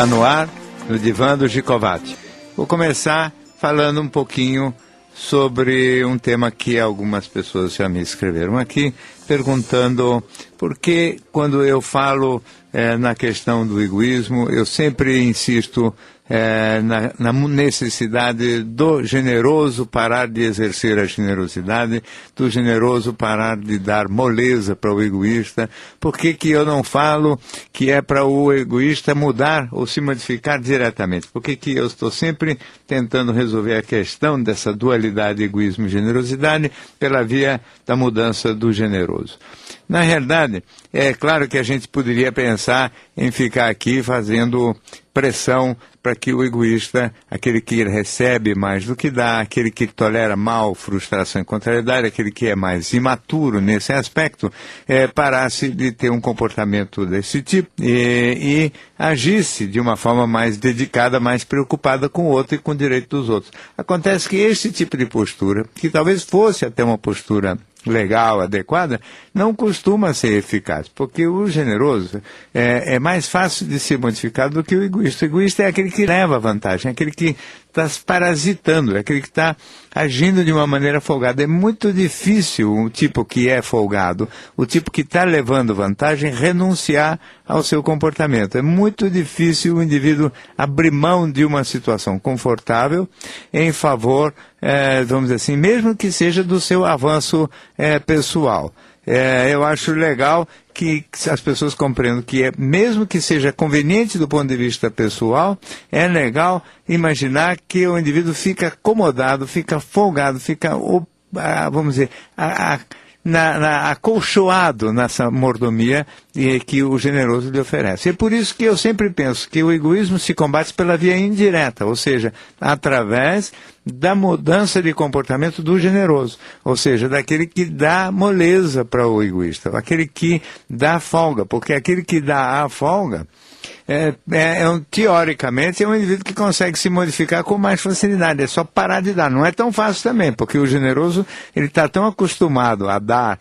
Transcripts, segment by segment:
está no ar, no Divã do Gicovati. Vou começar falando um pouquinho sobre um tema que algumas pessoas já me escreveram aqui, perguntando por que, quando eu falo na questão do egoísmo, eu sempre insisto na necessidade do generoso parar de exercer a generosidade, do generoso parar de dar moleza para o egoísta. Por que eu não falo que é para o egoísta mudar ou se modificar diretamente? Por que eu estou sempre tentando resolver a questão dessa dualidade egoísmo e generosidade pela via da mudança do generoso? Na realidade, é claro que a gente poderia pensar em ficar aqui fazendo pressão para que o egoísta, aquele que recebe mais do que dá, aquele que tolera mal, frustração e contrariedade, aquele que é mais imaturo nesse aspecto, parasse de ter um comportamento desse tipo e agisse de uma forma mais dedicada, mais preocupada com o outro e com o direito dos outros. Acontece que esse tipo de postura, que talvez fosse até uma postura legal, adequada, não costuma ser eficaz, porque o generoso é mais fácil de ser modificado do que o egoísta. O egoísta é aquele que leva vantagem, é aquele que está parasitando, é aquele que está agindo de uma maneira folgada. É muito difícil o tipo que é folgado, o tipo que está levando vantagem, renunciar ao seu comportamento. É muito difícil o indivíduo abrir mão de uma situação confortável em favor, vamos dizer assim, mesmo que seja do seu avanço pessoal. Eu acho legal que as pessoas compreendam que, mesmo que seja conveniente do ponto de vista pessoal, é legal imaginar que o indivíduo fica acomodado, fica folgado, fica, vamos dizer, acolchoado nessa mordomia que o generoso lhe oferece. É por isso que eu sempre penso que o egoísmo se combate pela via indireta, ou seja, através da mudança de comportamento do generoso, ou seja, daquele que dá moleza para o egoísta, aquele que dá folga, porque aquele que dá a folga teoricamente é um indivíduo que consegue se modificar com mais facilidade, é só parar de dar. Não é tão fácil também, porque o generoso ele está tão acostumado a dar,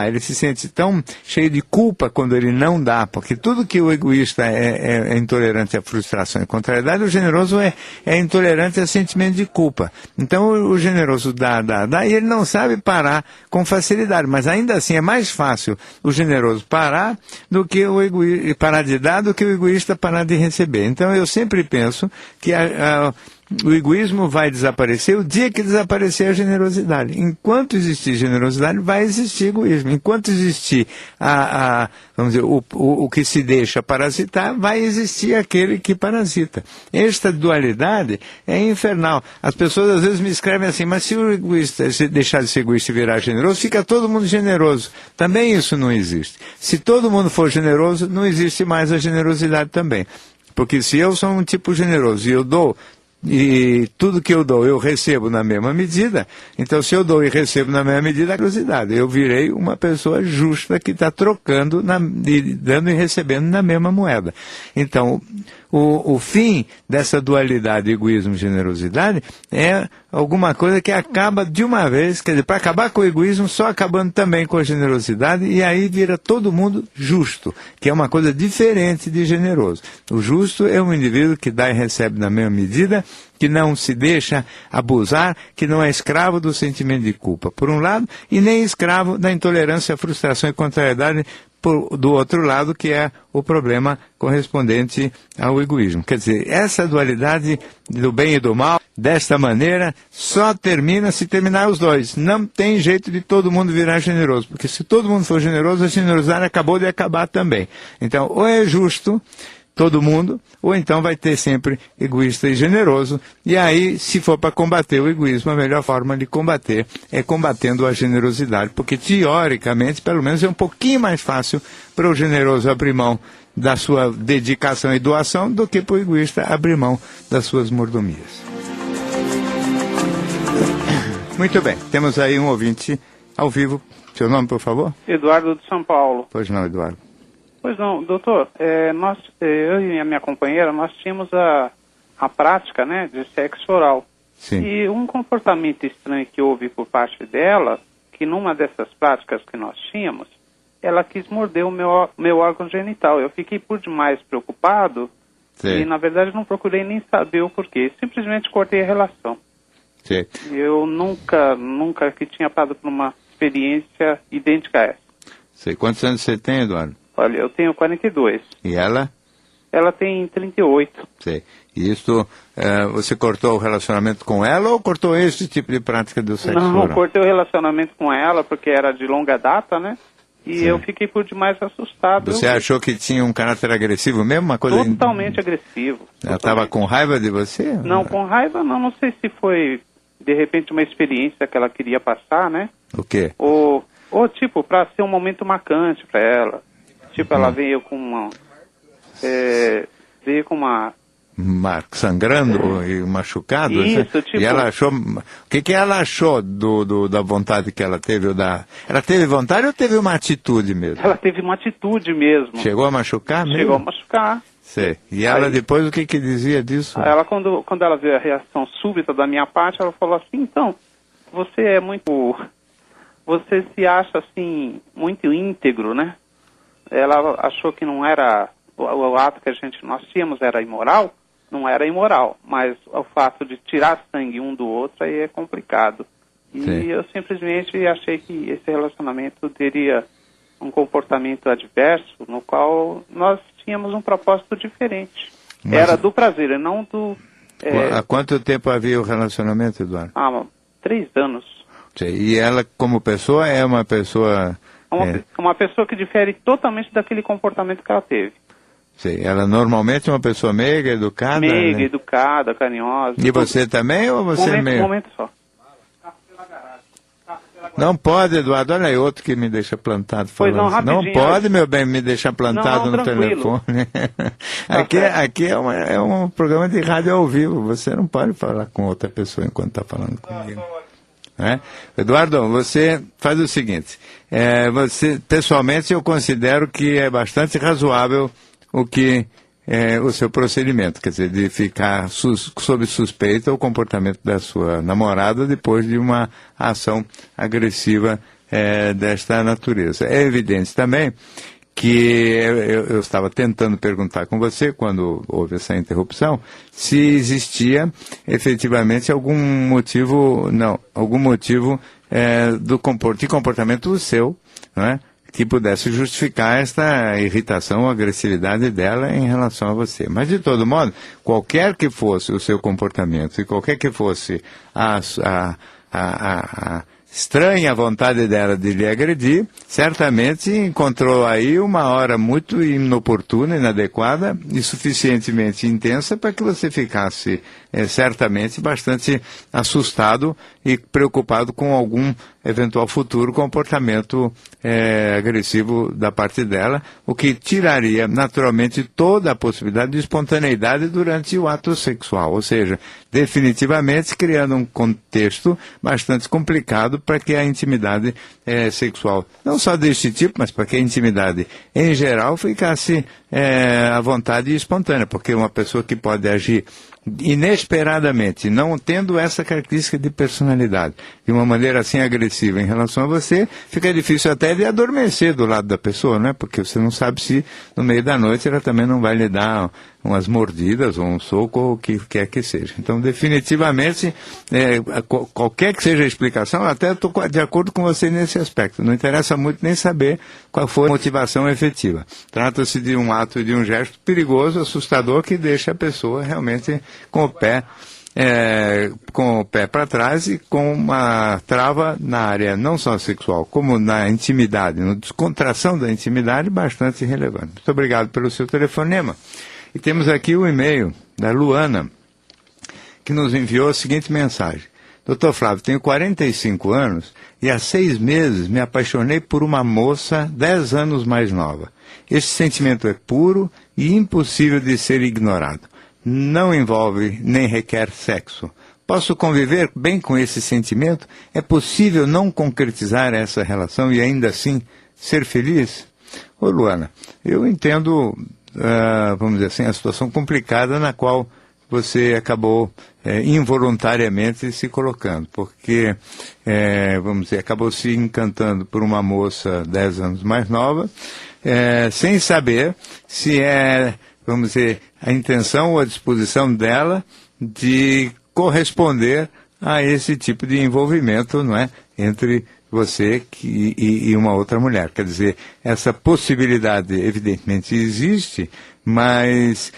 ele se sente tão cheio de culpa quando ele não dá, porque tudo que o egoísta é intolerante à frustração e contrariedade, o generoso é intolerante a sentimento de culpa. Então o generoso dá, e ele não sabe parar com facilidade, mas ainda assim é mais fácil o generoso parar do que o egoísta parar de dar do que o egoísta parar de receber. Então eu sempre penso que o egoísmo vai desaparecer o dia que desaparecer a generosidade. Enquanto existir generosidade, vai existir egoísmo. Enquanto existir vamos dizer, o que se deixa parasitar, vai existir aquele que parasita. Esta dualidade é infernal. As pessoas às vezes me escrevem assim, mas se o egoísta se deixar de ser egoísta e virar generoso, fica todo mundo generoso. Também isso não existe. Se todo mundo for generoso, não existe mais a generosidade também. Porque se eu sou um tipo generoso e eu dou, e tudo que eu dou eu recebo na mesma medida, então se eu dou e recebo na mesma medida, a generosidade. Eu virei uma pessoa justa que está trocando, dando e recebendo na mesma moeda. Então, o fim dessa dualidade egoísmo e generosidade é alguma coisa que acaba de uma vez, quer dizer, para acabar com o egoísmo, só acabando também com a generosidade, e aí vira todo mundo justo, que é uma coisa diferente de generoso. O justo é um indivíduo que dá e recebe na mesma medida, que não se deixa abusar, que não é escravo do sentimento de culpa, por um lado, e nem escravo da intolerância, frustração e contrariedade, do outro lado, que é o problema correspondente ao egoísmo. Quer dizer, essa dualidade do bem e do mal, desta maneira, só termina se terminar os dois. Não tem jeito de todo mundo virar generoso, porque se todo mundo for generoso, a generosidade acabou de acabar também. Então, ou é justo todo mundo, ou então vai ter sempre egoísta e generoso, e aí, se for para combater o egoísmo, a melhor forma de combater é combatendo a generosidade, porque teoricamente, pelo menos é um pouquinho mais fácil para o generoso abrir mão da sua dedicação e doação do que para o egoísta abrir mão das suas mordomias. Muito bem, temos aí um ouvinte ao vivo. Seu nome, por favor? Eduardo de São Paulo. Pois não, Eduardo. Pois não, doutor, eu e a minha companheira, nós tínhamos a prática, né, de sexo oral. Sim. E um comportamento estranho que houve por parte dela, que numa dessas práticas que nós tínhamos, ela quis morder o meu órgão genital. Eu fiquei por demais preocupado, Sim. E, na verdade, não procurei nem saber o porquê. Simplesmente cortei a relação. Sim. Eu nunca que tinha passado por uma experiência idêntica a essa. Sei. Quantos anos você tem, Eduardo? Olha, eu tenho 42. E ela? Ela tem 38. Sei. E isso, você cortou o relacionamento com ela ou cortou esse tipo de prática do sexo Não, oral? cortei o relacionamento com ela porque era de longa data, né? E Sim. eu fiquei por demais assustado. Você achou que tinha um caráter agressivo mesmo? Uma coisa... Totalmente agressivo. Ela estava com raiva de você? Não, com raiva não sei se foi, de repente, uma experiência que ela queria passar, né? O quê? Ou tipo, para ser um momento marcante para ela. Tipo, ela veio com uma... sangrando e machucado? Isso, tipo... E ela achou... O que ela achou da vontade que ela teve? Ela teve vontade ou teve uma atitude mesmo? Ela teve uma atitude mesmo. Chegou a machucar mesmo? Chegou a machucar. Sei. E ela Aí, depois o que dizia disso? Ela, quando ela viu a reação súbita da minha parte, ela falou assim, então, você é muito... Você se acha, assim, muito íntegro, né? Ela achou que não era... O ato que nós tínhamos era imoral. Não era imoral, mas o fato de tirar sangue um do outro aí é complicado. E Sim. eu simplesmente achei que esse relacionamento teria um comportamento adverso, no qual nós tínhamos um propósito diferente. Mas... Era do prazer, e não do... Há quanto tempo havia o relacionamento, Eduardo? 3 anos. Sim. E ela, como pessoa, é uma pessoa... Uma pessoa que difere totalmente daquele comportamento que ela teve. Sim. Ela normalmente é uma pessoa meiga, educada? Meiga, né? educada, carinhosa. E você também ou você é meio... Um momento só. Não pode, Eduardo. Olha aí, outro que me deixa plantado falando. Pois não, Assim. Não rapidinho, pode, meu bem, me deixar plantado não, no tranquilo. telefone. Aqui é um programa de rádio ao vivo. Você não pode falar com outra pessoa enquanto está falando comigo. Eduardo, você faz o seguinte. Pessoalmente, eu considero que é bastante razoável o seu procedimento, quer dizer, de ficar sob suspeita o comportamento da sua namorada depois de uma ação agressiva desta natureza. É evidente também que eu estava tentando perguntar com você, quando houve essa interrupção, se existia efetivamente algum motivo de comportamento seu, não é? Que pudesse justificar esta irritação ou agressividade dela em relação a você. Mas, de todo modo, qualquer que fosse o seu comportamento e qualquer que fosse a estranha vontade dela de lhe agredir, certamente encontrou aí uma hora muito inoportuna, inadequada e suficientemente intensa para que você ficasse certamente bastante assustado e preocupado com algum eventual futuro comportamento agressivo da parte dela, o que tiraria naturalmente toda a possibilidade de espontaneidade durante o ato sexual, ou seja, definitivamente criando um contexto bastante complicado para que a intimidade sexual, não só deste tipo, mas para que a intimidade em geral ficasse à vontade e espontânea, porque uma pessoa que pode agir inesperadamente, não tendo essa característica de personalidade, de uma maneira assim agressiva em relação a você, fica difícil até de adormecer do lado da pessoa, né? Porque você não sabe se no meio da noite ela também não vai lhe dar umas mordidas ou um soco ou o que quer que seja. Então, definitivamente, qualquer que seja a explicação, até estou de acordo com você nesse aspecto. Não interessa muito nem saber qual foi a motivação efetiva. Trata-se de um ato e de um gesto perigoso, assustador, que deixa a pessoa realmente com o pé para trás e com uma trava na área não só sexual, como na intimidade, na descontração da intimidade, bastante relevante. Muito obrigado pelo seu telefonema. E temos aqui o e-mail da Luana, que nos enviou a seguinte mensagem. Doutor Flávio, tenho 45 anos e há 6 meses me apaixonei por uma moça 10 anos mais nova. Este sentimento é puro e impossível de ser ignorado. Não envolve nem requer sexo. Posso conviver bem com esse sentimento? É possível não concretizar essa relação e ainda assim ser feliz? Ô Luana, eu entendo, vamos dizer assim, a situação complicada na qual você acabou involuntariamente se colocando, porque, vamos dizer, acabou se encantando por uma moça 10 anos mais nova, sem saber se é vamos dizer, a intenção ou a disposição dela de corresponder a esse tipo de envolvimento, não é, entre você e uma outra mulher. Quer dizer, essa possibilidade evidentemente existe, mas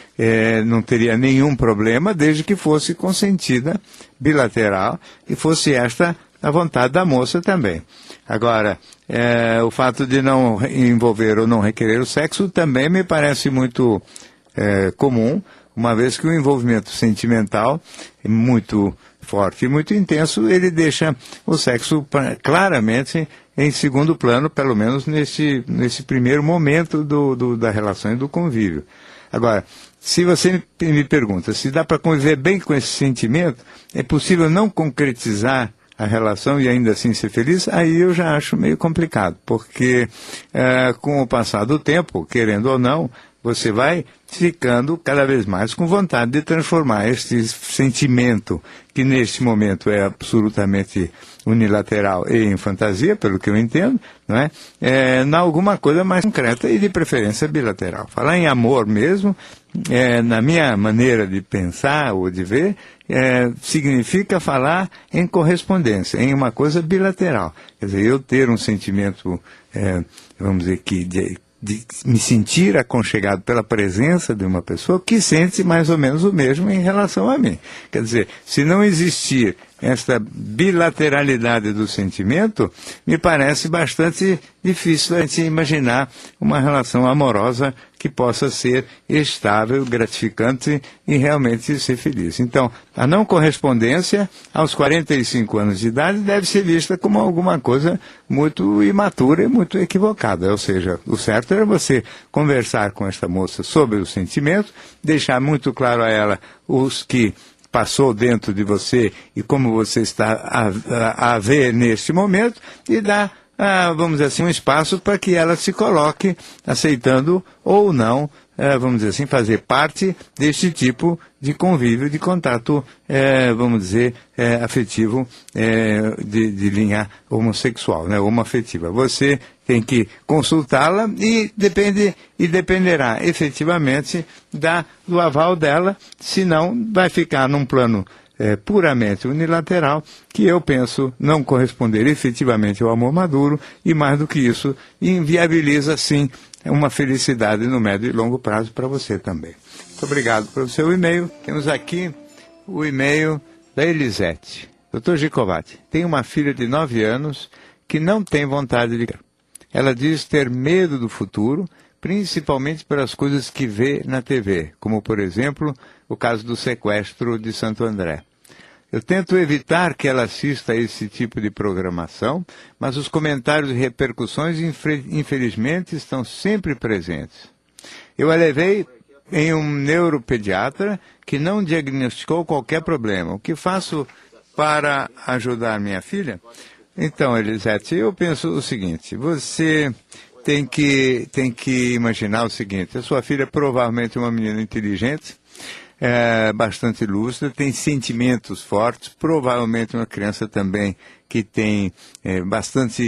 não teria nenhum problema desde que fosse consentida bilateral e fosse esta a vontade da moça também. Agora, o fato de não envolver ou não requerer o sexo também me parece muito comum, uma vez que o envolvimento sentimental é muito forte e muito intenso, ele deixa o sexo claramente em segundo plano, pelo menos nesse primeiro momento da relação e do convívio. Agora, se você me pergunta se dá para conviver bem com esse sentimento, é possível não concretizar a relação e ainda assim ser feliz, aí eu já acho meio complicado, porque com o passar do tempo, querendo ou não, você vai ficando cada vez mais com vontade de transformar este sentimento, que neste momento é absolutamente unilateral e em fantasia, pelo que eu entendo, não é? Na alguma coisa mais concreta e de preferência bilateral. Falar em amor mesmo, na minha maneira de pensar ou de ver, significa falar em correspondência, em uma coisa bilateral. Quer dizer, eu ter um sentimento, vamos dizer, de me sentir aconchegado pela presença de uma pessoa que sente mais ou menos o mesmo em relação a mim. Quer dizer, se não existir esta bilateralidade do sentimento, me parece bastante difícil a gente imaginar uma relação amorosa que possa ser estável, gratificante e realmente ser feliz. Então, a não correspondência aos 45 anos de idade deve ser vista como alguma coisa muito imatura e muito equivocada. Ou seja, o certo era você conversar com esta moça sobre o sentimento, deixar muito claro a ela os que passou dentro de você e como você está a ver neste momento e dar, vamos dizer assim, um espaço para que ela se coloque aceitando ou não, vamos dizer assim, fazer parte deste tipo de convívio, de contato, vamos dizer, afetivo de linha homossexual, né, homoafetiva. Você tem que consultá-la e dependerá efetivamente do aval dela, senão vai ficar num plano puramente unilateral, que eu penso não corresponder efetivamente ao amor maduro e, mais do que isso, inviabiliza, sim, uma felicidade no médio e longo prazo para você também. Muito obrigado pelo seu e-mail. Temos aqui o e-mail da Elisete. Dr. Gicovati, tem uma filha de 9 anos que não tem vontade de criar. Ela diz ter medo do futuro, principalmente pelas coisas que vê na TV, como, por exemplo, o caso do sequestro de Santo André. Eu tento evitar que ela assista a esse tipo de programação, mas os comentários e repercussões, infelizmente, estão sempre presentes. Eu a levei em um neuropediatra que não diagnosticou qualquer problema. O que faço para ajudar minha filha? Então, Elisete, eu penso o seguinte, você tem que imaginar o seguinte, a sua filha é provavelmente uma menina inteligente, bastante lúcida, tem sentimentos fortes, provavelmente uma criança também que tem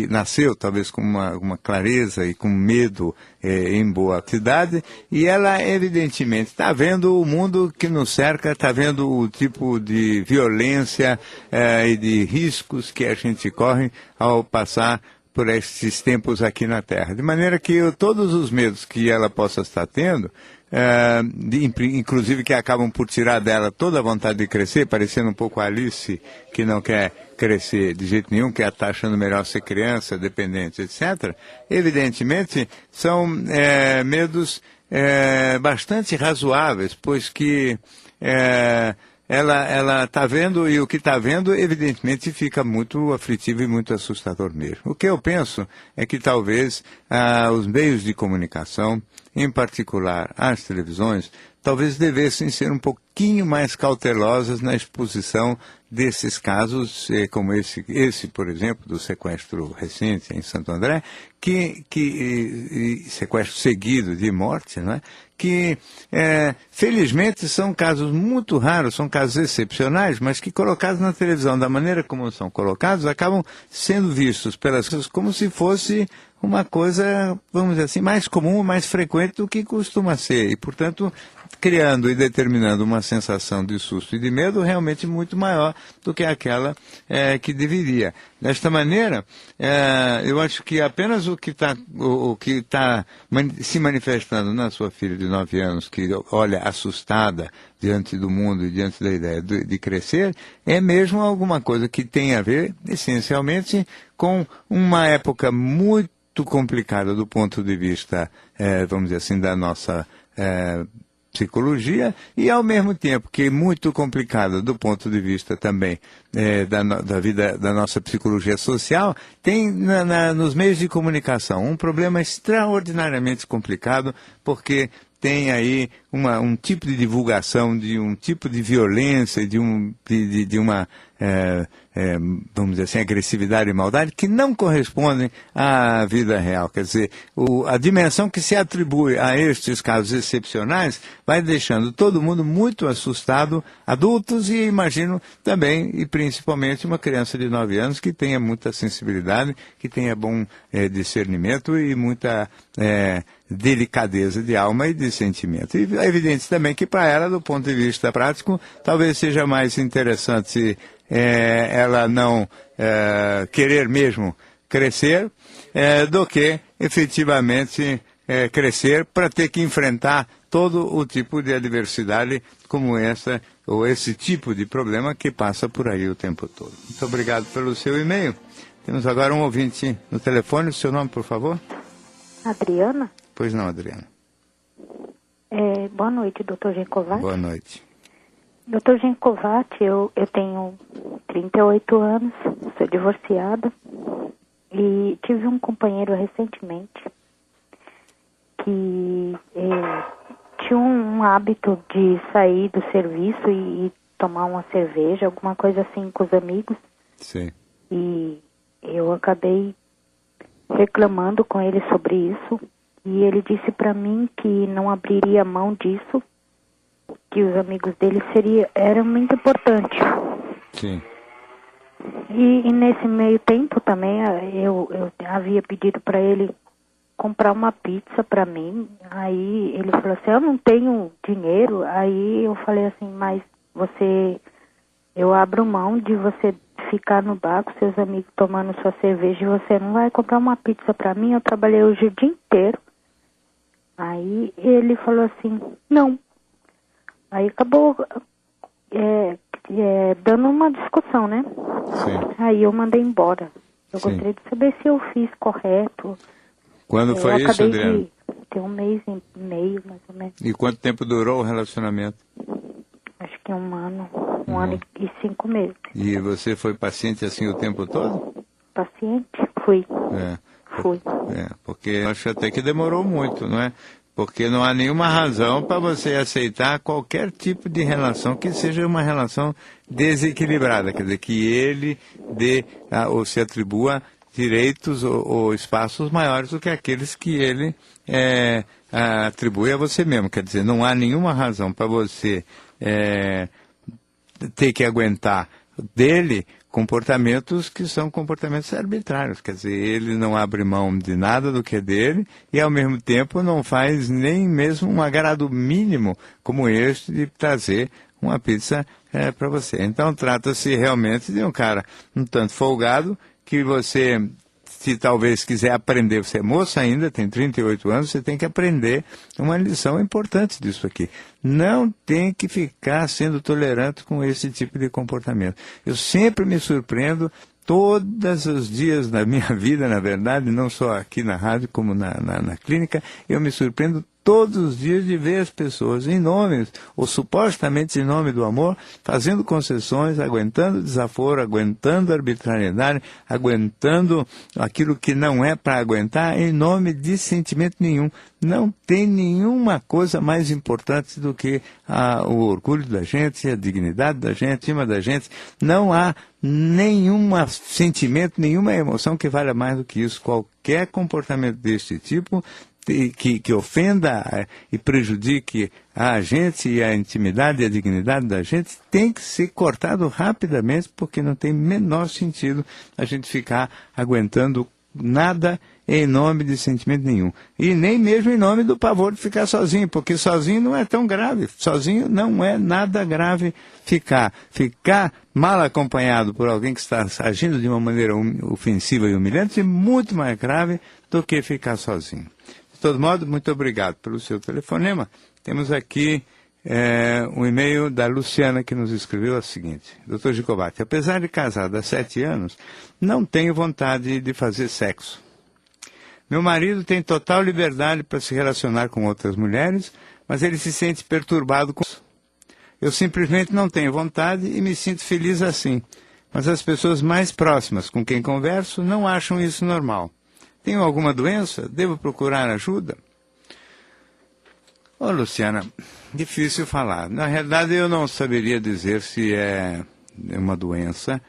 nasceu talvez com uma clareza e com medo em boa atividade, e ela evidentemente está vendo o mundo que nos cerca, está vendo o tipo de violência e de riscos que a gente corre ao passar por esses tempos aqui na Terra. De maneira que todos os medos que ela possa estar tendo, inclusive que acabam por tirar dela toda a vontade de crescer, parecendo um pouco a Alice, que não quer crescer de jeito nenhum, que está achando melhor ser criança, dependente, etc., evidentemente são medos bastante razoáveis, pois que ela está vendo, e o que está vendo, evidentemente, fica muito aflitivo e muito assustador mesmo. O que eu penso é que talvez os meios de comunicação, em particular as televisões, talvez devessem ser um pouco pouquinho mais cautelosas na exposição desses casos, como esse, por exemplo, do sequestro recente em Santo André, sequestro seguido de morte, não é? Que, felizmente, são casos muito raros, são casos excepcionais, mas que, colocados na televisão da maneira como são colocados, acabam sendo vistos pelas pessoas como se fosse uma coisa, vamos dizer assim, mais comum, mais frequente do que costuma ser. E, portanto, criando e determinando uma sensação de susto e de medo realmente muito maior do que aquela que deveria. Desta maneira, eu acho que apenas o que está se manifestando na sua filha de 9 anos, que olha assustada diante do mundo e diante da ideia de crescer, é mesmo alguma coisa que tem a ver, essencialmente, com uma época muito complicada do ponto de vista, vamos dizer assim, da nossa psicologia, e ao mesmo tempo que é muito complicada do ponto de vista também da vida da nossa psicologia social, tem nos meios de comunicação um problema extraordinariamente complicado, porque tem aí um tipo de divulgação de um tipo de violência, de uma vamos dizer assim, agressividade e maldade que não correspondem à vida real. Quer dizer, a dimensão que se atribui a estes casos excepcionais vai deixando todo mundo muito assustado, adultos e, imagino, também e principalmente uma criança de 9 anos que tenha muita sensibilidade, que tenha bom discernimento e muita delicadeza de alma e de sentimento. E é evidente também que para ela, do ponto de vista prático, talvez seja mais interessante ela não querer mesmo crescer do que efetivamente crescer para ter que enfrentar todo o tipo de adversidade como essa ou esse tipo de problema que passa por aí o tempo todo. Muito obrigado pelo seu e-mail. Temos agora um ouvinte no telefone. O seu nome, por favor? Adriana? Pois não, Adriana. Boa noite, Dr. Gencovati. Boa noite. Dr. Gencovati, eu tenho 38 anos, sou divorciada e tive um companheiro recentemente que tinha um hábito de sair do serviço e tomar uma cerveja, alguma coisa assim com os amigos. Sim. E eu acabei reclamando com ele sobre isso e ele disse para mim que não abriria mão disso, que os amigos dele eram muito importantes. Sim. E nesse meio tempo também eu havia pedido para ele comprar uma pizza para mim. Aí ele falou assim, eu não tenho dinheiro. Aí eu falei assim, mas eu abro mão de você ficar no bar com seus amigos tomando sua cerveja e você não vai comprar uma pizza para mim? Eu trabalhei hoje o dia inteiro. Aí ele falou assim, não. Aí acabou dando uma discussão, né? Sim. Aí eu mandei embora. Eu Sim. gostaria de saber se eu fiz correto. Quando foi isso, Adriano? Tem 1 mês e meio, mais ou menos. E quanto tempo durou o relacionamento? Acho que 1 ano. 1 ano e 5 meses. E você foi paciente assim o tempo todo? Paciente? Fui. Fui. Porque eu acho até que demorou muito, não é? Porque não há nenhuma razão para você aceitar qualquer tipo de relação que seja uma relação desequilibrada, quer dizer, que ele dê ou se atribua direitos ou espaços maiores do que aqueles que ele atribui a você mesmo. Quer dizer, não há nenhuma razão para você ter que aguentar dele comportamentos que são comportamentos arbitrários, quer dizer, ele não abre mão de nada do que é dele e ao mesmo tempo não faz nem mesmo um agrado mínimo como este de trazer uma pizza para você. Então trata-se realmente de um cara um tanto folgado que você, se talvez quiser aprender, você é moça ainda, tem 38 anos, você tem que aprender uma lição importante disso aqui. Não tem que ficar sendo tolerante com esse tipo de comportamento. Eu sempre me surpreendo, todos os dias da minha vida, na verdade, não só aqui na rádio, como na clínica, eu me surpreendo todos os dias de ver as pessoas em nome, ou supostamente em nome do amor, fazendo concessões, aguentando desaforo, aguentando arbitrariedade, aguentando aquilo que não é para aguentar, em nome de sentimento nenhum. Não tem nenhuma coisa mais importante do que o orgulho da gente, a dignidade da gente, a estima da gente. Não há nenhum sentimento, nenhuma emoção que valha mais do que isso. Qualquer comportamento deste tipo que ofenda e prejudique a gente e a intimidade e a dignidade da gente tem que ser cortado rapidamente, porque não tem menor sentido a gente ficar aguentando nada em nome de sentimento nenhum. E nem mesmo em nome do pavor de ficar sozinho, porque sozinho não é tão grave. Sozinho não é nada grave ficar. Ficar mal acompanhado por alguém que está agindo de uma maneira ofensiva e humilhante é muito mais grave do que ficar sozinho. De todo modo, muito obrigado pelo seu telefonema. Temos aqui um e-mail da Luciana, que nos escreveu o seguinte: Dr. Gicovati, apesar de casado há 7 anos, não tenho vontade de fazer sexo. Meu marido tem total liberdade para se relacionar com outras mulheres, mas ele se sente perturbado com isso. Eu simplesmente não tenho vontade e me sinto feliz assim, mas as pessoas mais próximas com quem converso não acham isso normal. Tenho alguma doença? Devo procurar ajuda? Ô, Luciana, difícil falar. Na realidade, eu não saberia dizer se é uma doença.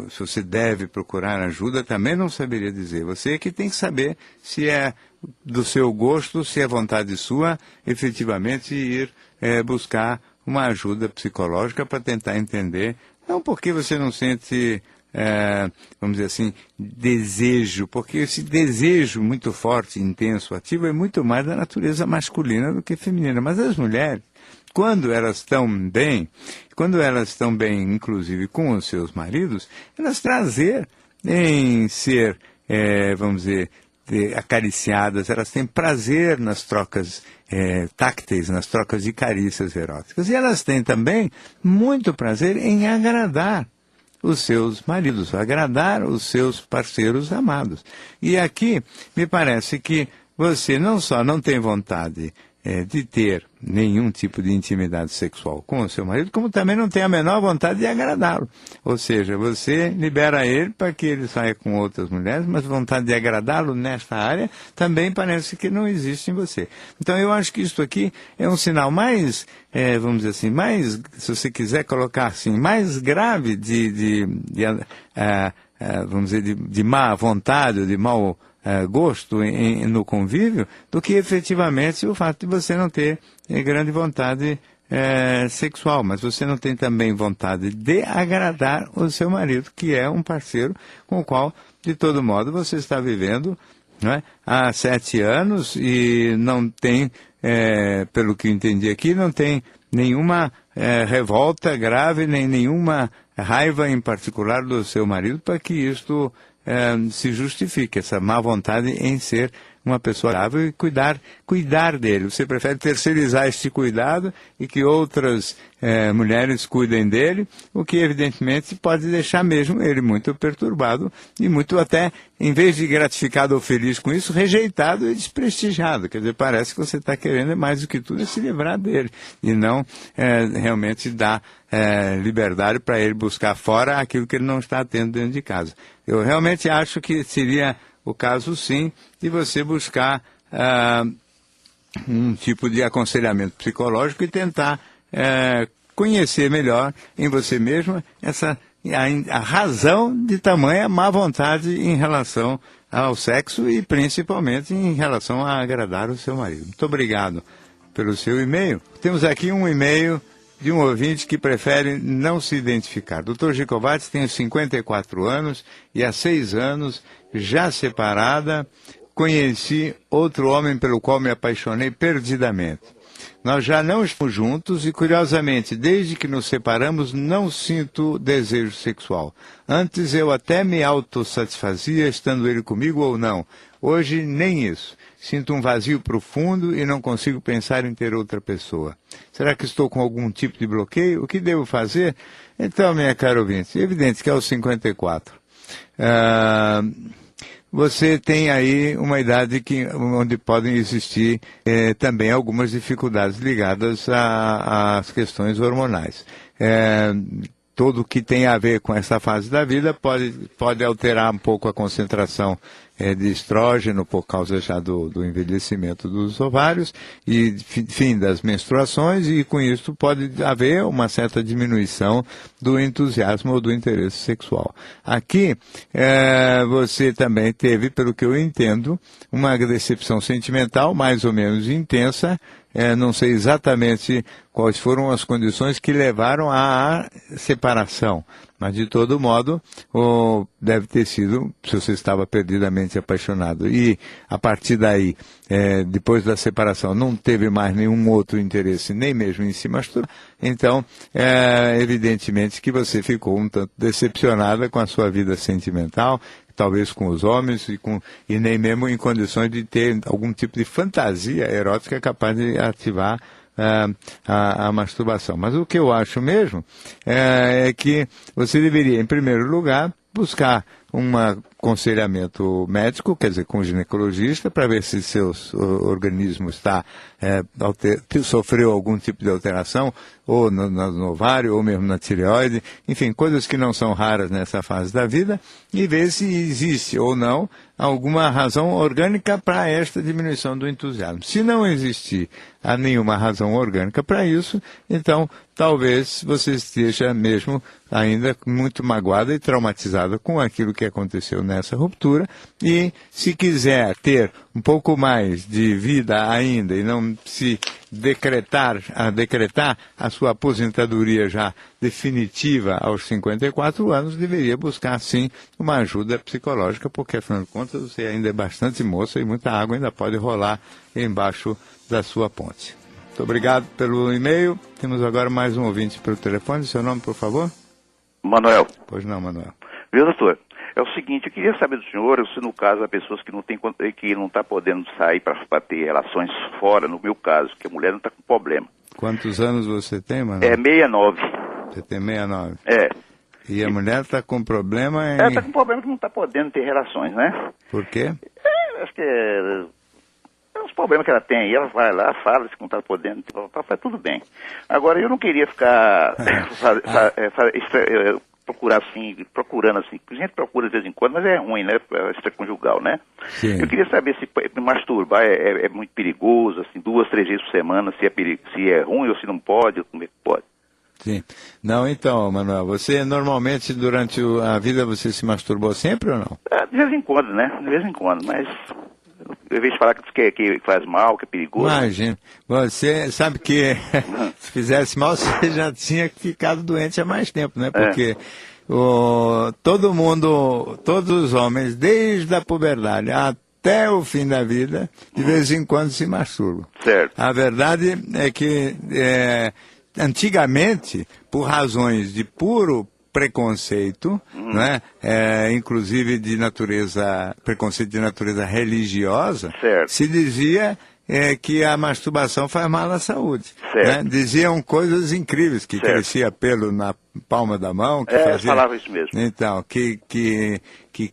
Se você deve procurar ajuda, também não saberia dizer. Você é que tem que saber se é do seu gosto, se é vontade sua, efetivamente ir buscar uma ajuda psicológica para tentar entender. Não porque você não sente, vamos dizer assim, desejo, porque esse desejo muito forte, intenso, ativo, é muito mais da natureza masculina do que feminina. Mas as mulheres, quando elas estão bem, inclusive com os seus maridos, elas trazem em ser, vamos dizer, acariciadas, elas têm prazer nas trocas tácteis, nas trocas de carícias eróticas. E elas têm também muito prazer em agradar os seus maridos, agradar os seus parceiros amados. E aqui, me parece que você não só não tem vontade de ter nenhum tipo de intimidade sexual com o seu marido, como também não tem a menor vontade de agradá-lo. Ou seja, você libera ele para que ele saia com outras mulheres, mas vontade de agradá-lo nesta área também parece que não existe em você. Então eu acho que isso aqui é um sinal mais, vamos dizer assim, mais, se você quiser colocar assim, mais grave vamos dizer, de má vontade, de mau gosto no convívio, do que efetivamente o fato de você não ter grande vontade sexual, mas você não tem também vontade de agradar o seu marido, que é um parceiro com o qual, de todo modo, você está vivendo, não é, há 7 anos e não tem, pelo que eu entendi aqui, não tem nenhuma revolta grave, nem nenhuma raiva em particular do seu marido para que isto se justifique, essa má vontade em ser uma pessoa agradável e cuidar dele. Você prefere terceirizar este cuidado e que outras mulheres cuidem dele, o que evidentemente pode deixar mesmo ele muito perturbado e muito até, em vez de gratificado ou feliz com isso, rejeitado e desprestigiado. Quer dizer, parece que você está querendo mais do que tudo se livrar dele e não realmente dar liberdade para ele buscar fora aquilo que ele não está tendo dentro de casa. Eu realmente acho que seria o caso, sim, de você buscar um tipo de aconselhamento psicológico e tentar conhecer melhor em você mesma a razão de tamanha má vontade em relação ao sexo e principalmente em relação a agradar o seu marido. Muito obrigado pelo seu e-mail. Temos aqui um e-mail de um ouvinte que prefere não se identificar. Dr. Gicovati, tenho 54 anos e há 6 anos, já separada, conheci outro homem pelo qual me apaixonei perdidamente. Nós já não estamos juntos e, curiosamente, desde que nos separamos, não sinto desejo sexual. Antes eu até me autossatisfazia estando ele comigo ou não. Hoje, nem isso. Sinto um vazio profundo e não consigo pensar em ter outra pessoa. Será que estou com algum tipo de bloqueio? O que devo fazer? Então, minha cara ouvinte, é evidente que aos 54, você tem aí uma idade onde podem existir também algumas dificuldades ligadas às questões hormonais. todo o que tem a ver com essa fase da vida pode alterar um pouco a concentração de estrógeno por causa já do envelhecimento dos ovários e fim das menstruações, e com isso pode haver uma certa diminuição do entusiasmo ou do interesse sexual. Aqui você também teve, pelo que eu entendo, uma decepção sentimental mais ou menos intensa. Não sei exatamente quais foram as condições que levaram à separação, mas de todo modo deve ter sido, se você estava perdidamente apaixonado e a partir daí, depois da separação, não teve mais nenhum outro interesse, nem mesmo em se masturbar, então evidentemente que você ficou um tanto decepcionada com a sua vida sentimental, talvez com os homens e nem mesmo em condições de ter algum tipo de fantasia erótica capaz de ativar a masturbação. Mas o que eu acho mesmo é que você deveria, em primeiro lugar, buscar um aconselhamento médico, quer dizer, com o ginecologista, para ver se seu organismo sofreu algum tipo de alteração, ou no ovário, ou mesmo na tireoide, enfim, coisas que não são raras nessa fase da vida, e ver se existe ou não alguma razão orgânica para esta diminuição do entusiasmo. Se não existir nenhuma razão orgânica para isso, então talvez você esteja mesmo ainda muito magoada e traumatizada com aquilo que aconteceu nessa ruptura, e se quiser ter um pouco mais de vida ainda e não se decretar a sua aposentadoria já definitiva aos 54 anos, deveria buscar sim uma ajuda psicológica, porque afinal de contas você ainda é bastante moça e muita água ainda pode rolar embaixo da sua ponte. Muito obrigado pelo e-mail. Temos agora mais um ouvinte pelo telefone. Seu nome, por favor? Manuel. Pois não, Manuel. Viu, doutor? É o seguinte, eu queria saber do senhor, se no caso há pessoas que não está podendo sair para ter relações fora, no meu caso, que a mulher não está com problema. Quantos anos você tem, Manuel? 69. Você tem 69? E a mulher está com problema em... Ela está com problema que não está podendo ter relações, né? Por quê? Acho que é uns problemas que ela tem, e ela vai lá, fala se não está podendo, faz tudo bem. Agora, eu não queria ficar procurando assim, a gente procura de vez em quando, mas é ruim, né, extraconjugal, né? Sim. Eu queria saber se masturbar é muito perigoso, assim, 2, 3 vezes por semana, se é ruim ou se não pode, como é que pode? Sim. Não, então, Manuel, você normalmente durante a vida você se masturbou sempre ou não? De vez em quando, né? De vez em quando, mas eu vejo falar que faz mal, que é perigoso. Imagina. Você sabe que se fizesse mal, você já tinha ficado doente há mais tempo, né? Porque todo mundo, todos os homens, desde a puberdade até o fim da vida, de vez em quando se masturbam. Certo. A verdade é que antigamente, por razões de puro preconceito, né? Inclusive preconceito de natureza religiosa, certo. se dizia que a masturbação faz mal à saúde. Né? Diziam coisas incríveis, que certo. crescia pelo na palma da mão, que falava isso mesmo. Então, que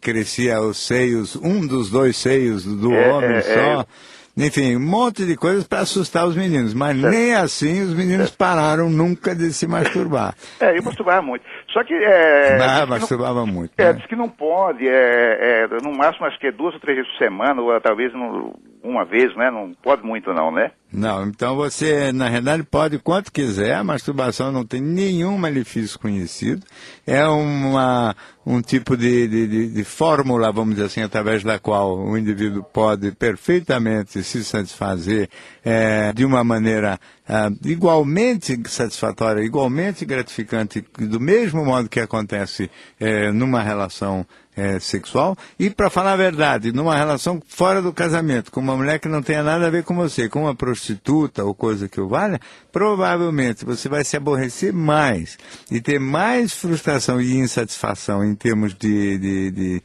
crescia os seios, um dos 2 seios do homem só. Enfim, um monte de coisas para assustar os meninos, mas certo. Nem assim os meninos pararam nunca de se masturbar. Eu masturbava muito. Só que... masturbava muito. Né? Diz que não pode, no máximo acho que é 2 ou 3 vezes por semana, ou talvez uma vez, né? Não pode muito não, né? Não, então você, na realidade, pode quanto quiser, a masturbação não tem nenhum malefício conhecido, é um tipo de fórmula, vamos dizer assim, através da qual o indivíduo pode perfeitamente se satisfazer de uma maneira igualmente satisfatória, igualmente gratificante, do mesmo modo que acontece numa relação sexual, e para falar a verdade, numa relação fora do casamento, com uma mulher que não tenha nada a ver com você, com uma prostituta ou coisa que o valha, provavelmente você vai se aborrecer mais e ter mais frustração e insatisfação em termos de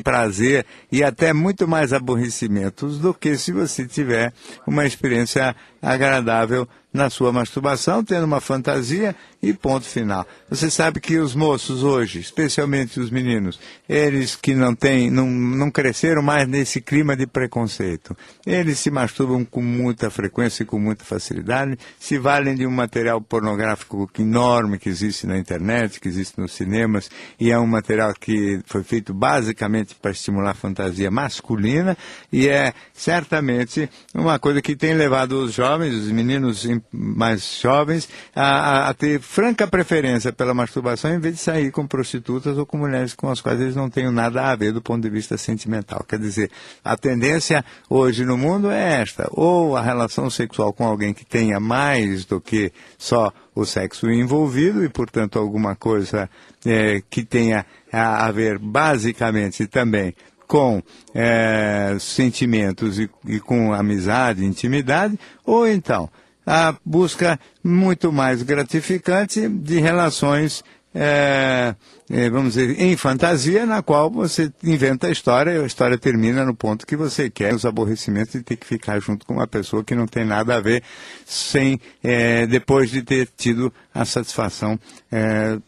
prazer e até muito mais aborrecimentos do que se você tiver uma experiência agradável na sua masturbação, tendo uma fantasia e ponto final. Você sabe que os moços hoje, especialmente os meninos, eles que não cresceram mais nesse clima de preconceito, eles se masturbam com muita frequência e com muita facilidade, se valem de um material pornográfico enorme que existe na internet, que existe nos cinemas, e é um material que foi feito basicamente para estimular a fantasia masculina, e é certamente uma coisa que tem levado os jovens, os meninos mais jovens, a ter franca preferência pela masturbação em vez de sair com prostitutas ou com mulheres com as quais eles não têm nada a ver do ponto de vista sentimental. Quer dizer, a tendência hoje no mundo é esta: ou a relação sexual com alguém que tenha mais do que só o sexo envolvido e, portanto, alguma coisa que tenha a ver basicamente também com sentimentos e com amizade, intimidade, ou então a busca muito mais gratificante de relações, vamos dizer, em fantasia, na qual você inventa a história termina no ponto que você quer, os aborrecimentos de ter que ficar junto com uma pessoa que não tem nada a ver, depois de ter tido a satisfação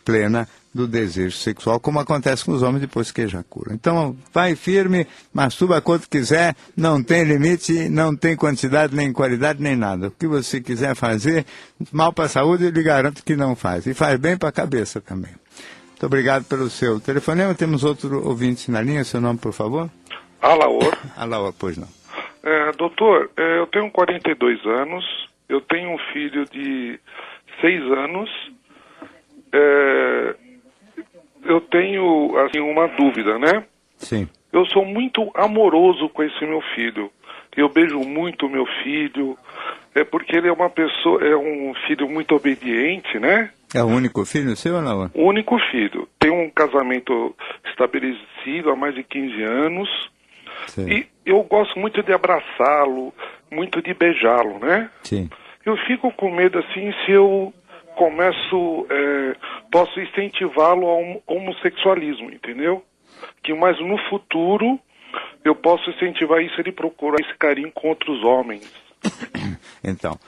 plena do desejo sexual, como acontece com os homens depois que ejaculam. Então, vai firme, masturba quanto quiser, não tem limite, não tem quantidade, nem qualidade, nem nada. O que você quiser fazer, mal para a saúde, eu lhe garanto que não faz. E faz bem para a cabeça também. Muito obrigado pelo seu telefonema. Temos outro ouvinte na linha. Seu nome, por favor? Alaor. Alaor, pois não. Doutor, eu tenho 42 anos, eu tenho um filho de 6 anos, eu tenho, assim, uma dúvida, né? Sim. Eu sou muito amoroso com esse meu filho. Eu beijo muito o meu filho, porque ele é uma pessoa, é um filho muito obediente, né? É o único filho seu ou não? O único filho. Tem um casamento estabelecido há mais de 15 anos. Sim. E eu gosto muito de abraçá-lo, muito de beijá-lo, né? Sim. Eu fico com medo, assim, se eu posso incentivá-lo ao homossexualismo, entendeu? Mas no futuro eu posso incentivar isso, ele procurar esse carinho com outros homens. Então,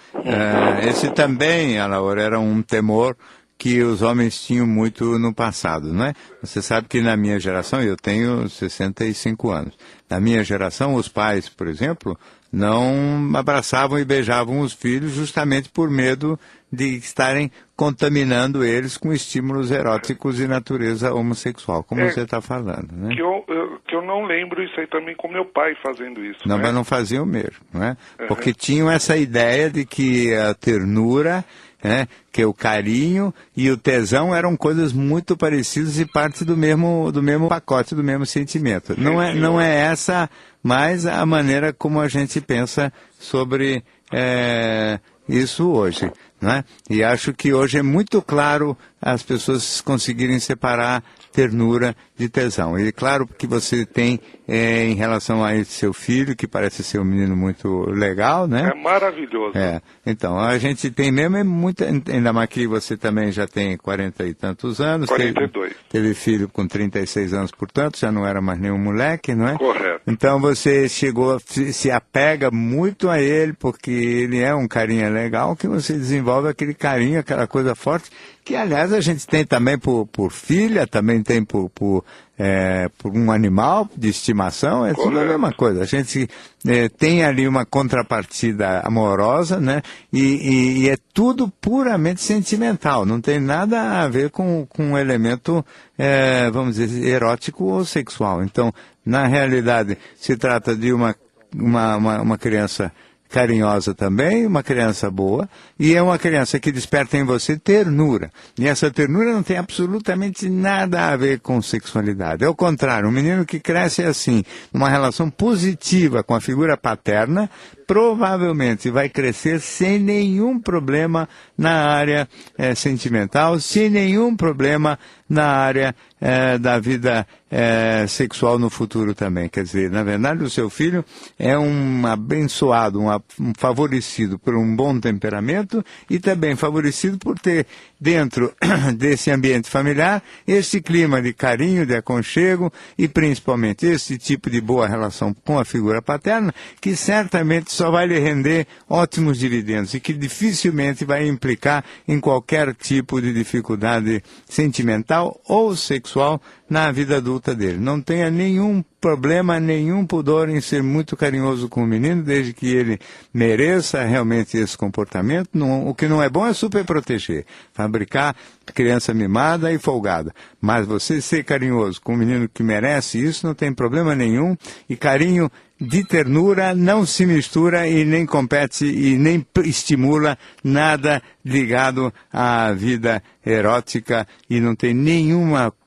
esse também, Alaor, era um temor que os homens tinham muito no passado, não é? Você sabe que na minha geração, eu tenho 65 anos, na minha geração os pais, por exemplo, não abraçavam e beijavam os filhos justamente por medo de estarem contaminando eles com estímulos eróticos de natureza homossexual, como você está falando, né? Que eu não lembro isso aí também com meu pai fazendo isso. Não, né? Mas não faziam mesmo, né? Porque tinham essa ideia de que a ternura, que o carinho e o tesão eram coisas muito parecidas e parte do mesmo pacote, do mesmo sentimento. Não é essa mais a maneira como a gente pensa sobre isso hoje, né? E acho que hoje é muito claro as pessoas conseguirem separar ternura de tesão. E claro que você tem em relação a esse seu filho, que parece ser um menino muito legal, né? É maravilhoso. Então, a gente tem mesmo ainda mais que você também já tem 40 e tantos anos. 42. Teve filho com 36 anos, portanto, já não era mais nenhum moleque, não é? Correto. Então você se apega muito a ele, porque ele é um carinha legal, que você desenvolve aquele carinho, aquela coisa forte, que aliás a gente tem também por filha, também tem por um animal de estimação, é tudo a mesma coisa. A gente tem ali uma contrapartida amorosa, né? E é tudo puramente sentimental, não tem nada a ver com um elemento, vamos dizer, erótico ou sexual. Então, na realidade, se trata de uma criança carinhosa também, uma criança boa, e é uma criança que desperta em você ternura. E essa ternura não tem absolutamente nada a ver com sexualidade. É o contrário, um menino que cresce assim, numa relação positiva com a figura paterna, provavelmente vai crescer sem nenhum problema na área sentimental, sem nenhum problema na área da vida sexual no futuro também. Quer dizer, na verdade, o seu filho é um abençoado, um favorecido por um bom temperamento e também favorecido por ter dentro desse ambiente familiar esse clima de carinho, de aconchego e principalmente esse tipo de boa relação com a figura paterna, que certamente só vai lhe render ótimos dividendos e que dificilmente vai implicar em qualquer tipo de dificuldade sentimental ou sexual na vida adulta dele. Não tenha nenhum problema, nenhum pudor em ser muito carinhoso com o menino, desde que ele mereça realmente esse comportamento. O que não é bom é superproteger, fabricar criança mimada e folgada. Mas você ser carinhoso com um menino que merece isso, não tem problema nenhum. E carinho de ternura não se mistura e nem compete e nem estimula nada ligado à vida erótica e não tem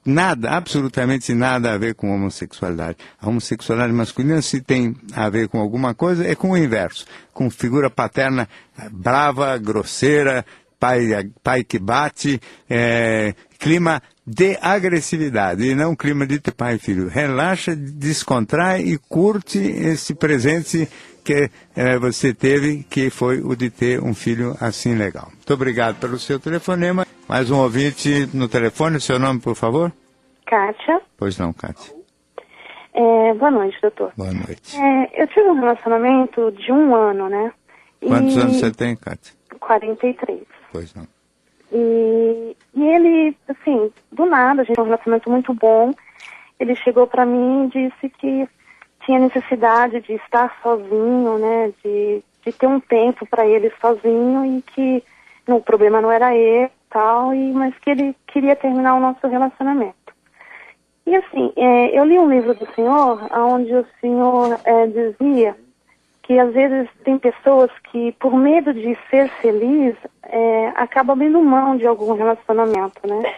nada, absolutamente nada a ver com homossexualidade. A homossexualidade masculina, se tem a ver com alguma coisa, é com o inverso, com figura paterna brava, grosseira, pai que bate, clima de agressividade e não clima de pai e filho. Relaxa, descontrai e curte esse presente que você teve, que foi o de ter um filho assim legal. Muito obrigado pelo seu telefonema. Mais um ouvinte no telefone, seu nome, por favor? Kátia. Pois não, Kátia. Boa noite, doutor. Boa noite. Eu tive um relacionamento de 1 ano, né? Quantos anos você tem, Kátia? 43. Pois não. E ele, assim, do nada, a gente tinha um relacionamento muito bom. Ele chegou pra mim e disse que tinha necessidade de estar sozinho, né? De ter um tempo pra ele sozinho e que o problema não era ele e tal, mas que ele queria terminar o nosso relacionamento. E assim, eu li um livro do senhor, onde o senhor dizia que às vezes tem pessoas que, por medo de ser feliz, acabam abrindo mão de algum relacionamento, né?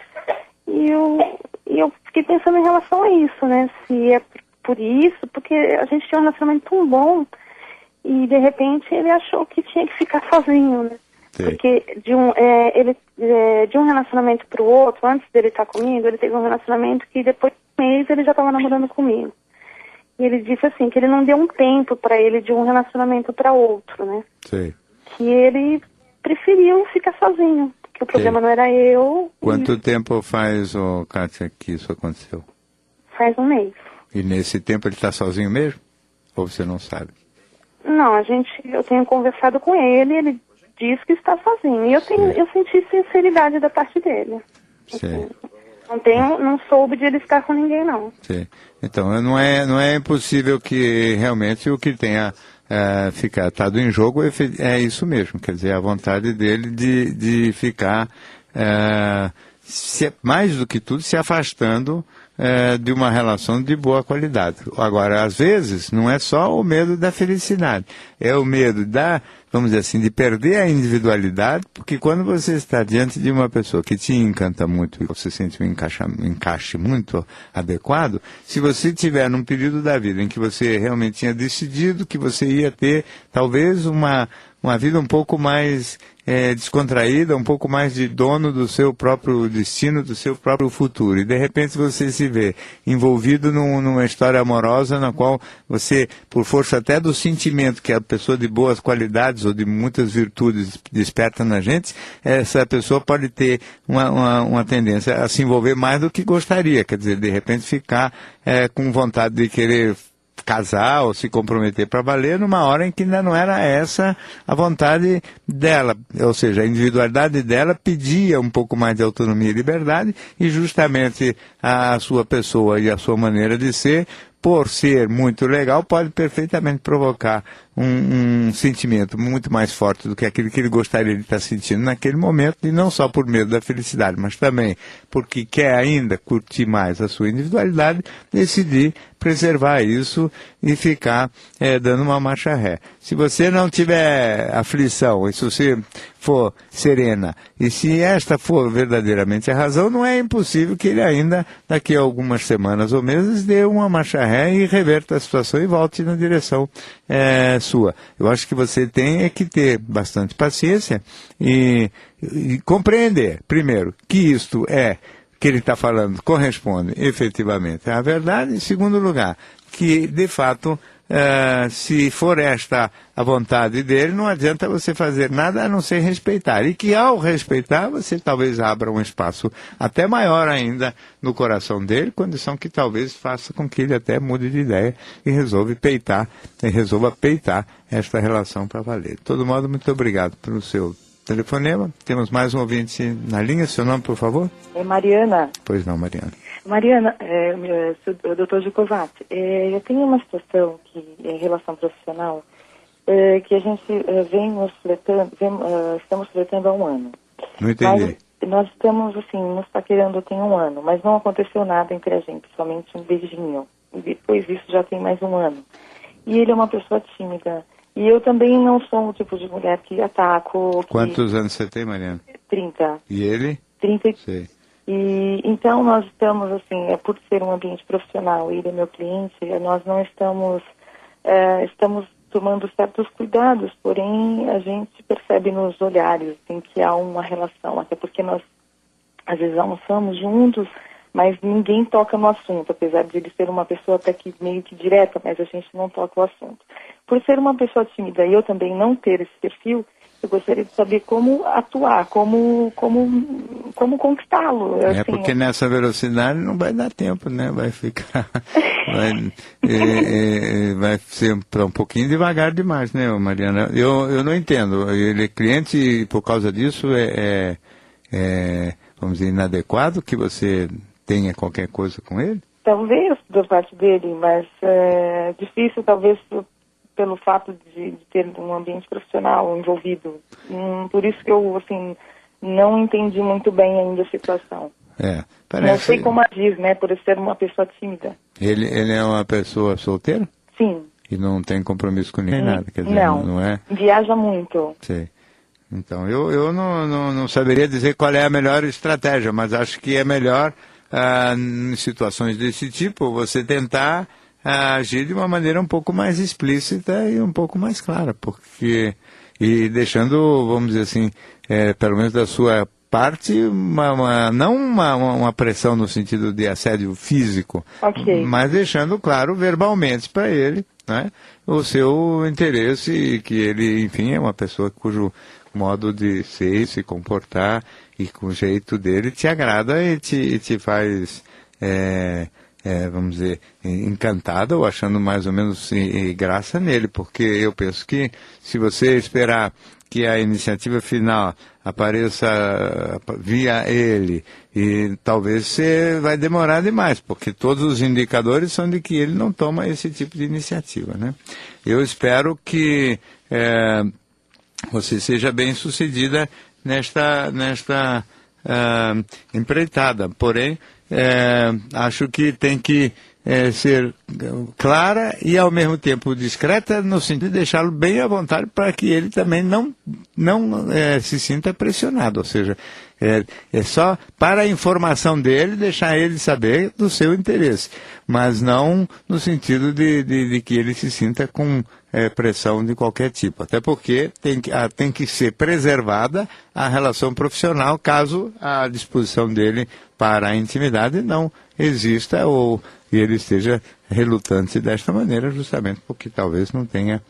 E eu fiquei pensando em relação a isso, né? Se é por isso, porque a gente tinha um relacionamento tão bom e, de repente, ele achou que tinha que ficar sozinho, né? Sim. Porque de um relacionamento para o outro, antes dele estar comigo, ele teve um relacionamento que depois de um mês ele já estava namorando comigo. E ele disse assim, que ele não deu um tempo para ele de um relacionamento para outro, né? Sim. Que ele preferiu ficar sozinho, que o problema não era eu. Quanto tempo faz, Kátia, que isso aconteceu? Faz 1 mês. E nesse tempo ele está sozinho mesmo? Ou você não sabe? Não, eu tenho conversado com ele diz que está sozinho. E eu senti sinceridade da parte dele. Sim. Não soube de ele estar com ninguém, não. Sim. Então, não é impossível que realmente o que tenha estado em jogo é isso mesmo. Quer dizer, a vontade dele de ficar, mais do que tudo, se afastando de uma relação de boa qualidade. Agora, às vezes, não é só o medo da felicidade, é o medo vamos dizer assim, de perder a individualidade, porque quando você está diante de uma pessoa que te encanta muito e você sente um encaixe muito adequado, se você tiver num período da vida em que você realmente tinha decidido que você ia ter talvez uma vida um pouco mais descontraída, um pouco mais de dono do seu próprio destino, do seu próprio futuro. E de repente você se vê envolvido numa história amorosa na qual você, por força até do sentimento que a pessoa de boas qualidades ou de muitas virtudes desperta na gente, essa pessoa pode ter uma tendência a se envolver mais do que gostaria. Quer dizer, de repente ficar com vontade de querer casar ou se comprometer para valer numa hora em que ainda não era essa a vontade dela, ou seja, a individualidade dela pedia um pouco mais de autonomia e liberdade e justamente a sua pessoa e a sua maneira de ser, por ser muito legal, pode perfeitamente provocar um sentimento muito mais forte do que aquele que ele gostaria de estar sentindo naquele momento, e não só por medo da felicidade, mas também porque quer ainda curtir mais a sua individualidade, decidir preservar isso e ficar dando uma marcha ré. Se você não tiver aflição, e se você for serena, e se esta for verdadeiramente a razão, não é impossível que ele ainda, daqui a algumas semanas ou meses, dê uma marcha ré e reverta a situação e volte na direção sua. Eu acho que você tem que ter bastante paciência e compreender, primeiro, que isto que ele está falando corresponde efetivamente à verdade. Em segundo lugar, que de fato se for esta a vontade dele, não adianta você fazer nada a não ser respeitar. E que ao respeitar, você talvez abra um espaço até maior ainda no coração dele, condição que talvez faça com que ele até mude de ideia e resolva peitar esta relação para valer. De todo modo, muito obrigado pelo seu telefonema. Temos mais um ouvinte na linha. Seu nome, por favor? É Mariana. Pois não, Mariana. Mariana, o doutor Gikovati, eu tenho uma situação que é relação profissional, que a gente estamos flertando há um ano. Não entendi. Mas nós estamos, assim, nos paquerando tem um ano, mas não aconteceu nada entre a gente, somente um beijinho. E depois disso já tem mais um ano. E ele é uma pessoa tímida. E eu também não sou o tipo de mulher que ataco. Quantos anos você tem, Mariana? 30. E ele? 30. Sei. E então nós estamos, assim, por ser um ambiente profissional, ele é meu cliente, nós não estamos, estamos tomando certos cuidados, porém a gente percebe nos olhares, assim, que há uma relação, até porque nós às vezes almoçamos juntos, mas ninguém toca no assunto, apesar de ele ser uma pessoa até que meio que direta, mas a gente não toca o assunto. Por ser uma pessoa tímida e eu também não ter esse perfil, eu gostaria de saber como atuar, como conquistá-lo. Assim, porque nessa velocidade não vai dar tempo, né? Vai ficar... vai ser um pouquinho devagar demais, né, Mariana? Eu não entendo. Ele é cliente e por causa disso vamos dizer, inadequado que você tenha qualquer coisa com ele? Talvez da parte dele, mas é difícil talvez pelo fato de ter um ambiente profissional envolvido. Por isso que eu, assim, não entendi muito bem ainda a situação. Parece... Não sei como agir, né, por ser uma pessoa tímida. Ele é uma pessoa solteira? Sim. E não tem compromisso com ninguém, nada? Quer dizer, não é? Viaja muito. Sei. Então, eu não saberia dizer qual é a melhor estratégia, mas acho que é melhor, em situações desse tipo, você tentar agir de uma maneira um pouco mais explícita e um pouco mais clara, e deixando, vamos dizer assim, pelo menos da sua parte, não uma pressão no sentido de assédio físico, mas deixando claro verbalmente para ele, né, o seu interesse e que ele, enfim, é uma pessoa cujo modo de ser, se comportar e com o jeito dele te agrada e te faz... vamos dizer, encantada ou achando mais ou menos graça nele, porque eu penso que se você esperar que a iniciativa final apareça via ele, e talvez você vai demorar demais, porque todos os indicadores são de que ele não toma esse tipo de iniciativa, né? Eu espero que você seja bem sucedida nesta empreitada, porém acho que tem que ser clara e ao mesmo tempo discreta, no sentido de deixá-lo bem à vontade para que ele também não se sinta pressionado, ou seja, é só para a informação dele, deixar ele saber do seu interesse, mas não no sentido de que ele se sinta com pressão de qualquer tipo, até porque tem que ser preservada a relação profissional caso a disposição dele para a intimidade não exista e ele esteja relutante desta maneira, justamente porque talvez não tenha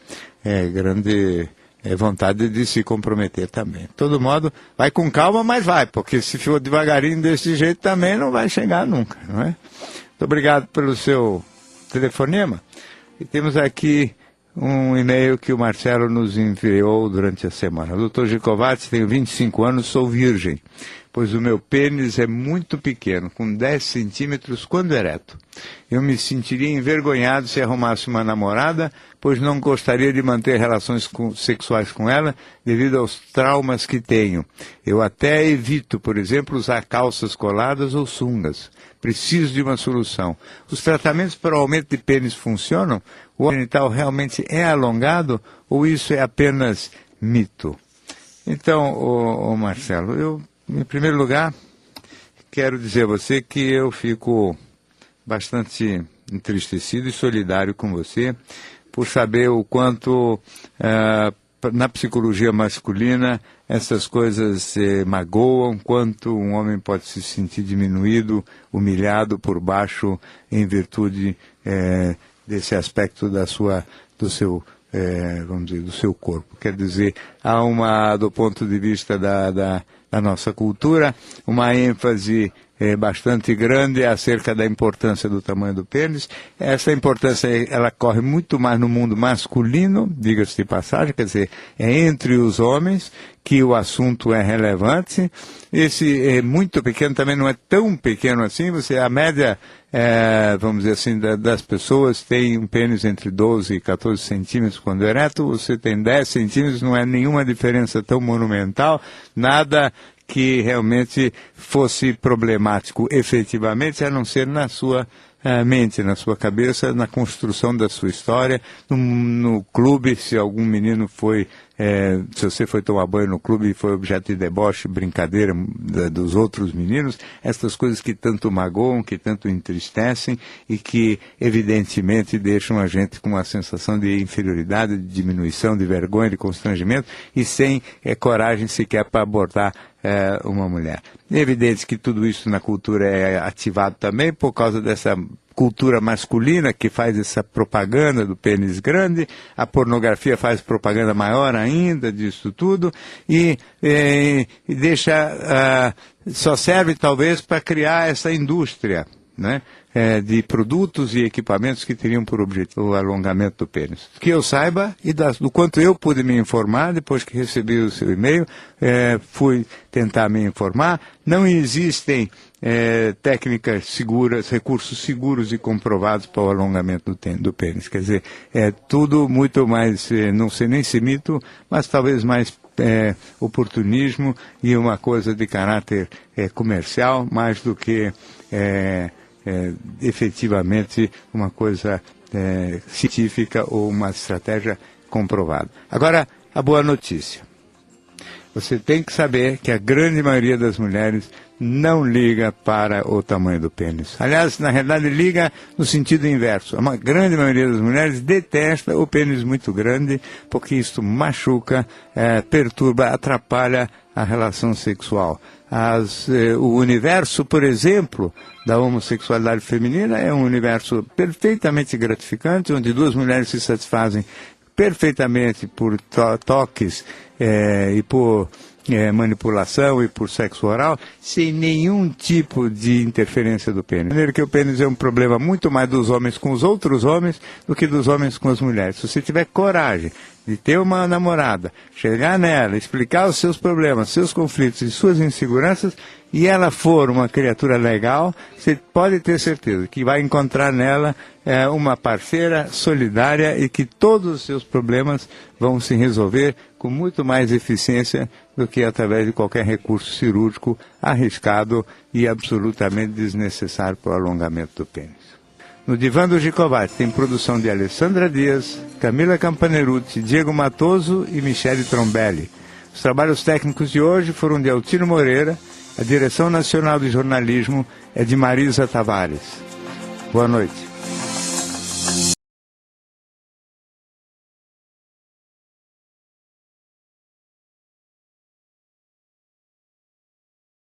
grande vontade de se comprometer também. De todo modo, vai com calma, mas vai, porque se for devagarinho desse jeito também não vai chegar nunca, não é? Muito obrigado pelo seu telefonema. E temos aqui um e-mail que o Marcelo nos enviou durante a semana. Dr. Gikovati, tenho 25 anos, sou virgem, pois o meu pênis é muito pequeno, com 10 centímetros quando ereto. Eu me sentiria envergonhado se arrumasse uma namorada, pois não gostaria de manter relações sexuais com ela devido aos traumas que tenho. Eu até evito, por exemplo, usar calças coladas ou sungas. Preciso de uma solução. Os tratamentos para o aumento de pênis funcionam? O genital realmente é alongado ou isso é apenas mito? Então, Marcelo, eu, em primeiro lugar, quero dizer a você que eu fico bastante entristecido e solidário com você por saber o quanto na psicologia masculina essas coisas magoam, quanto um homem pode se sentir diminuído, humilhado por baixo em virtude desse aspecto do seu corpo. Quer dizer, há do ponto de vista da nossa cultura, uma ênfase bastante grande acerca da importância do tamanho do pênis. Essa importância ela corre muito mais no mundo masculino, diga-se de passagem, quer dizer, é entre os homens que o assunto é relevante. Esse é muito pequeno, também não é tão pequeno assim. A média, vamos dizer assim, das pessoas tem um pênis entre 12 e 14 centímetros quando ereto. Você tem 10 centímetros, não é nenhuma diferença tão monumental, nada que realmente fosse problemático efetivamente, a não ser na sua mente, na sua cabeça, na construção da sua história, no clube, se algum menino se você foi tomar banho no clube e foi objeto de deboche, brincadeira dos outros meninos, essas coisas que tanto magoam, que tanto entristecem e que evidentemente deixam a gente com uma sensação de inferioridade, de diminuição, de vergonha, de constrangimento e sem coragem sequer para abordar uma mulher. É evidente que tudo isso na cultura é ativado também por causa dessa cultura masculina que faz essa propaganda do pênis grande, a pornografia faz propaganda maior ainda disso tudo e só serve talvez para criar essa indústria, né? De produtos e equipamentos que teriam por objetivo o alongamento do pênis. Que eu saiba, e do quanto eu pude me informar, depois que recebi o seu e-mail, fui tentar me informar, não existem técnicas seguras, recursos seguros e comprovados para o alongamento do pênis. Quer dizer, é tudo muito mais, não sei nem se mito, mas talvez mais oportunismo e uma coisa de caráter comercial, mais do que efetivamente uma coisa científica ou uma estratégia comprovada. Agora, a boa notícia. Você tem que saber que a grande maioria das mulheres não liga para o tamanho do pênis. Aliás, na realidade, liga no sentido inverso. A grande maioria das mulheres detesta o pênis muito grande, porque isso machuca, perturba, atrapalha a relação sexual. O universo, por exemplo, da homossexualidade feminina é um universo perfeitamente gratificante, onde duas mulheres se satisfazem perfeitamente por toques e por manipulação e por sexo oral, sem nenhum tipo de interferência do pênis. De maneira que o pênis é um problema muito mais dos homens com os outros homens do que dos homens com as mulheres. Se você tiver coragem de ter uma namorada, chegar nela, explicar os seus problemas, seus conflitos e suas inseguranças, e ela for uma criatura legal, você pode ter certeza que vai encontrar nela uma parceira solidária e que todos os seus problemas vão se resolver com muito mais eficiência do que através de qualquer recurso cirúrgico arriscado e absolutamente desnecessário para o alongamento do pênis. No Divã do Gicovati tem produção de Alessandra Dias, Camila Campanerucci, Diego Matoso e Michele Trombelli. Os trabalhos técnicos de hoje foram de Altino Moreira, a direção nacional de jornalismo é de Marisa Tavares. Boa noite.